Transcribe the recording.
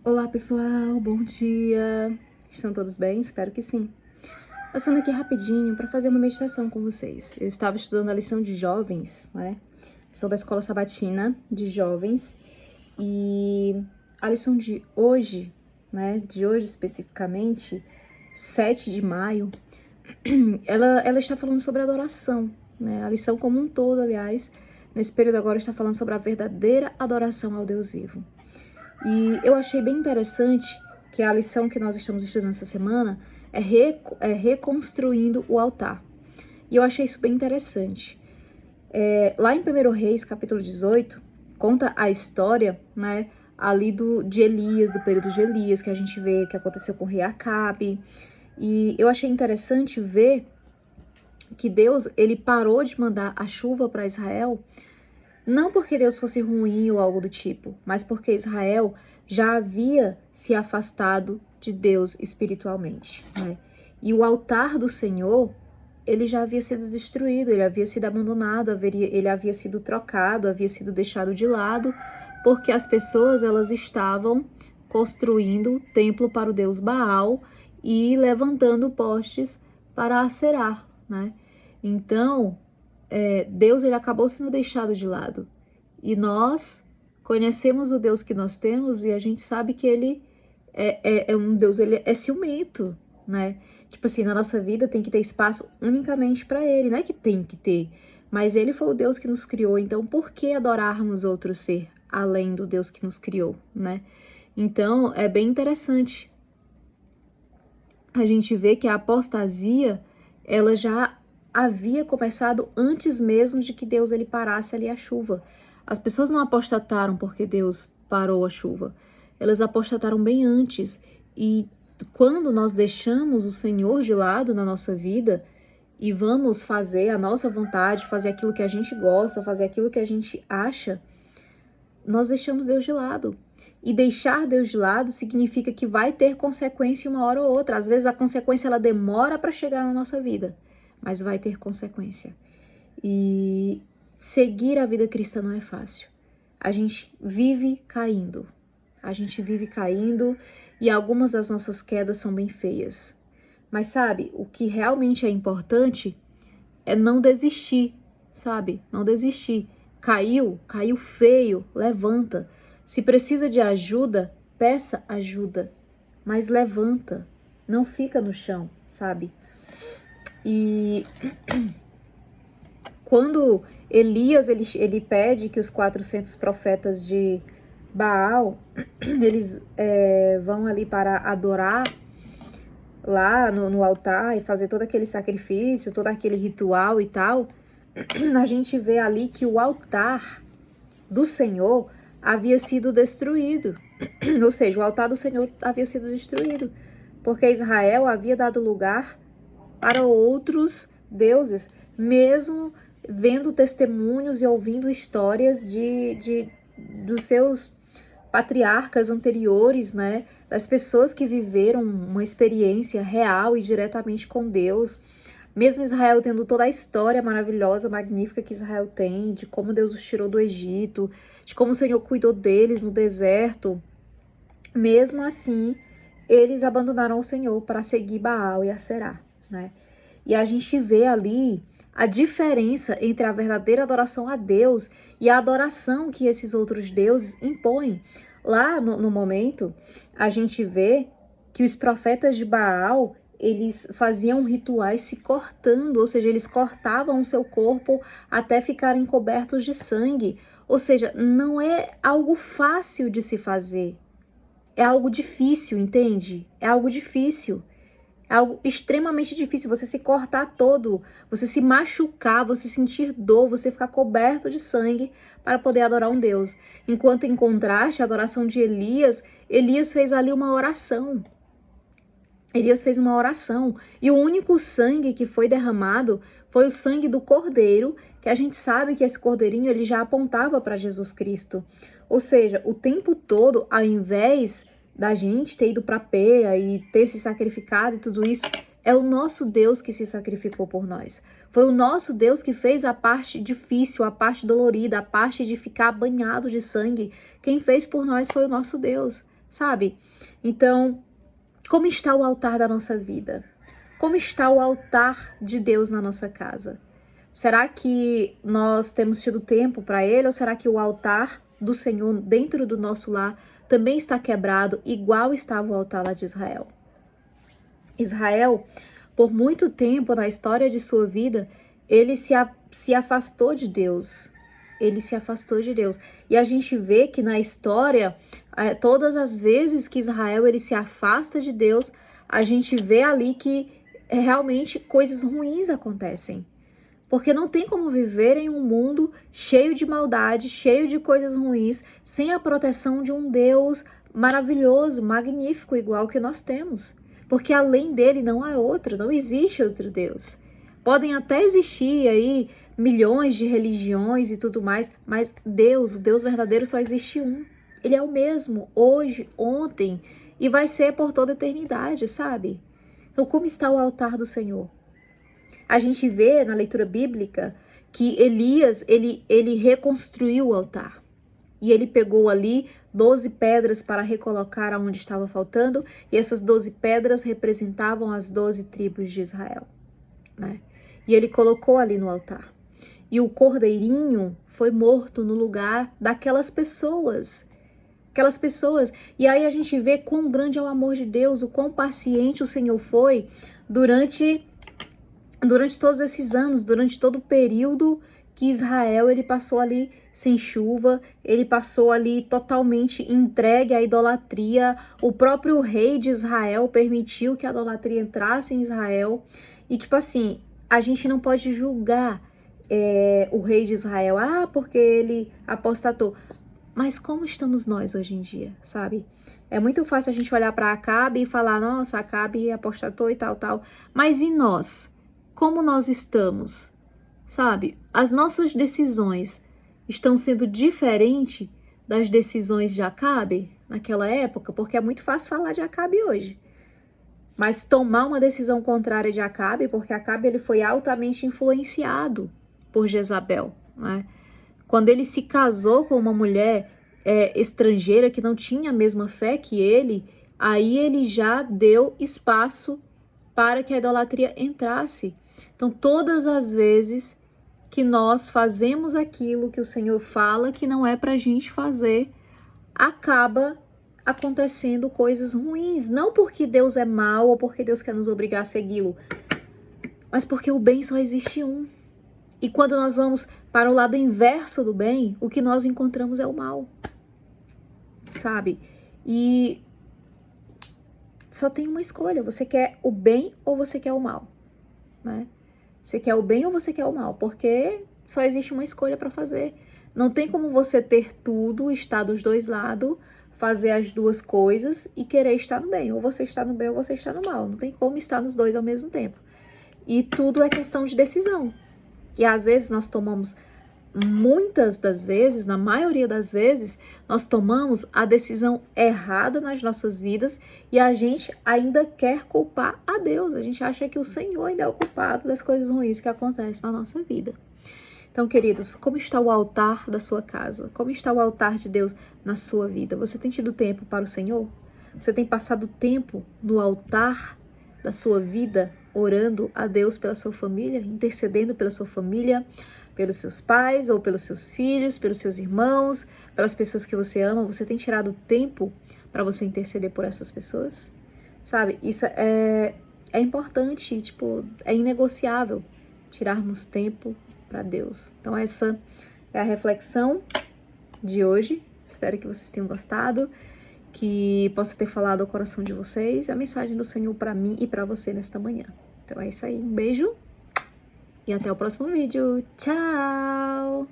Olá pessoal, bom dia! Estão todos bem? Espero que sim. Passando aqui rapidinho para fazer uma meditação com vocês. Eu estava estudando a lição de jovens, né? Lição da Escola Sabatina de Jovens. E a lição de hoje, né? De hoje especificamente, 7 de maio, ela está falando sobre adoração, né? A lição como um todo, aliás, nesse período agora está falando sobre a verdadeira adoração ao Deus vivo. E eu achei bem interessante que a lição que nós estamos estudando essa semana é reconstruindo o altar. E eu achei isso bem interessante. Lá em 1 Reis, capítulo 18, conta a história, né, ali de Elias, do período de Elias, que a gente vê que aconteceu com o rei Acabe. E eu achei interessante ver que Deus, ele parou de mandar a chuva para Israel, não porque Deus fosse ruim ou algo do tipo, mas porque Israel já havia se afastado de Deus espiritualmente, né? E o altar do Senhor, ele já havia sido destruído, ele havia sido abandonado, ele havia sido trocado, havia sido deixado de lado, porque as pessoas, elas estavam construindo templo para o deus Baal e levantando postes para Aserá, né? Então, Deus, ele acabou sendo deixado de lado. E nós conhecemos o Deus que nós temos e a gente sabe que ele é um Deus, ele é ciumento, né? Tipo assim, na nossa vida tem que ter espaço unicamente para ele, não é que tem que ter, mas ele foi o Deus que nos criou, então por que adorarmos outro ser além do Deus que nos criou, né? Então, é bem interessante a gente vê que a apostasia, ela já havia começado antes mesmo de que Deus ele parasse ali a chuva. As pessoas não apostataram porque Deus parou a chuva. Elas apostataram bem antes. E quando nós deixamos o Senhor de lado na nossa vida e vamos fazer a nossa vontade, fazer aquilo que a gente gosta, fazer aquilo que a gente acha, nós deixamos Deus de lado. E deixar Deus de lado significa que vai ter consequência uma hora ou outra. Às vezes a consequência ela demora para chegar na nossa vida, mas vai ter consequência. E seguir a vida cristã não é fácil. A gente vive caindo. A gente vive caindo e algumas das nossas quedas são bem feias. Mas sabe, o que realmente é importante é não desistir, sabe? Não desistir. Caiu feio, levanta. Se precisa de ajuda, peça ajuda, mas levanta, não fica no chão, sabe? E quando Elias, ele pede que os 400 profetas de Baal, eles vão ali para adorar lá no altar e fazer todo aquele sacrifício, todo aquele ritual e tal, a gente vê ali que o altar do Senhor havia sido destruído. Ou seja, o altar do Senhor havia sido destruído, porque Israel havia dado lugar para outros deuses, mesmo vendo testemunhos e ouvindo histórias dos seus patriarcas anteriores, né? Das pessoas que viveram uma experiência real e diretamente com Deus. Mesmo Israel tendo toda a história maravilhosa, magnífica que Israel tem, de como Deus os tirou do Egito, de como o Senhor cuidou deles no deserto, mesmo assim, eles abandonaram o Senhor para seguir Baal e Aserá, né? E a gente vê ali a diferença entre a verdadeira adoração a Deus e a adoração que esses outros deuses impõem. Lá no momento, a gente vê que os profetas de Baal, eles faziam rituais se cortando, ou seja, eles cortavam o seu corpo até ficarem cobertos de sangue. Ou seja, não é algo fácil de se fazer. É algo difícil, entende? É algo difícil. É algo extremamente difícil, você se cortar todo, você se machucar, você sentir dor, você ficar coberto de sangue para poder adorar um Deus. Enquanto em contraste, a adoração de Elias, Elias fez ali uma oração. Elias fez uma oração e o único sangue que foi derramado foi o sangue do cordeiro, que a gente sabe que esse cordeirinho ele já apontava para Jesus Cristo. Ou seja, o tempo todo, ao invés da gente ter ido para a peia e ter se sacrificado e tudo isso, é o nosso Deus que se sacrificou por nós. Foi o nosso Deus que fez a parte difícil, a parte dolorida, a parte de ficar banhado de sangue. Quem fez por nós foi o nosso Deus. sabe? Então, como está o altar da nossa vida? Como está o altar de Deus na nossa casa? Será que nós temos tido tempo para ele ou será que o altar do Senhor dentro do nosso lar também está quebrado, igual estava o altar lá de Israel? Israel, por muito tempo na história de sua vida, ele se afastou de Deus. Ele se afastou de Deus. E a gente vê que na história, todas as vezes que Israel ele se afasta de Deus, a gente vê ali que realmente coisas ruins acontecem. Porque não tem como viver em um mundo cheio de maldade, cheio de coisas ruins, sem a proteção de um Deus maravilhoso, magnífico, igual que nós temos. Porque além dele não há outro, não existe outro Deus. Podem até existir aí milhões de religiões e tudo mais, mas Deus, o Deus verdadeiro, só existe um. Ele é o mesmo, hoje, ontem, e vai ser por toda a eternidade, sabe? Então, como está o altar do Senhor? A gente vê na leitura bíblica que Elias, ele reconstruiu o altar. E ele pegou ali 12 pedras para recolocar aonde estava faltando, e essas 12 pedras representavam as 12 tribos de Israel, né? E ele colocou ali no altar. E o cordeirinho foi morto no lugar daquelas pessoas. Aquelas pessoas. E aí a gente vê quão grande é o amor de Deus, o quão paciente o Senhor foi durante todos esses anos, durante todo o período que Israel ele passou ali sem chuva, ele passou ali totalmente entregue à idolatria. O próprio rei de Israel permitiu que a idolatria entrasse em Israel. E tipo assim, a gente não pode julgar o rei de Israel, porque ele apostatou. Mas como estamos nós hoje em dia, sabe? É muito fácil a gente olhar para Acabe e falar, nossa, Acabe apostatou e tal, tal. Mas e nós? Como nós estamos? Sabe? As nossas decisões estão sendo diferentes das decisões de Acabe naquela época? Porque é muito fácil falar de Acabe hoje. Mas tomar uma decisão contrária de Acabe, porque Acabe ele foi altamente influenciado por Jezabel, né? Quando ele se casou com uma mulher estrangeira que não tinha a mesma fé que ele, aí ele já deu espaço para que a idolatria entrasse. Então, todas as vezes que nós fazemos aquilo que o Senhor fala que não é para a gente fazer, acaba acontecendo coisas ruins. Não porque Deus é mau ou porque Deus quer nos obrigar a segui-lo, mas porque o bem só existe um. E quando nós vamos para o lado inverso do bem, o que nós encontramos é o mal, sabe? E só tem uma escolha, você quer o bem ou você quer o mal, né? Você quer o bem ou você quer o mal, porque só existe uma escolha para fazer. Não tem como você ter tudo, estar dos dois lados, fazer as duas coisas e querer estar no bem. Ou você está no bem ou você está no mal. Não tem como estar nos dois ao mesmo tempo. E tudo é questão de decisão. E às vezes nós tomamos, muitas das vezes, na maioria das vezes, nós tomamos a decisão errada nas nossas vidas e a gente ainda quer culpar a Deus. A gente acha que o Senhor ainda é o culpado das coisas ruins que acontecem na nossa vida. Então, queridos, como está o altar da sua casa? Como está o altar de Deus na sua vida? Você tem tido tempo para o Senhor? Você tem passado tempo no altar da sua vida, orando a Deus pela sua família, intercedendo pela sua família, pelos seus pais ou pelos seus filhos, pelos seus irmãos, pelas pessoas que você ama? Você tem tirado tempo para você interceder por essas pessoas? Sabe, isso é importante, tipo, é inegociável tirarmos tempo para Deus. Então essa é a reflexão de hoje. Espero que vocês tenham gostado, que possa ter falado ao coração de vocês a mensagem do Senhor para mim e para você nesta manhã. Então é isso aí, um beijo e até o próximo vídeo. Tchau!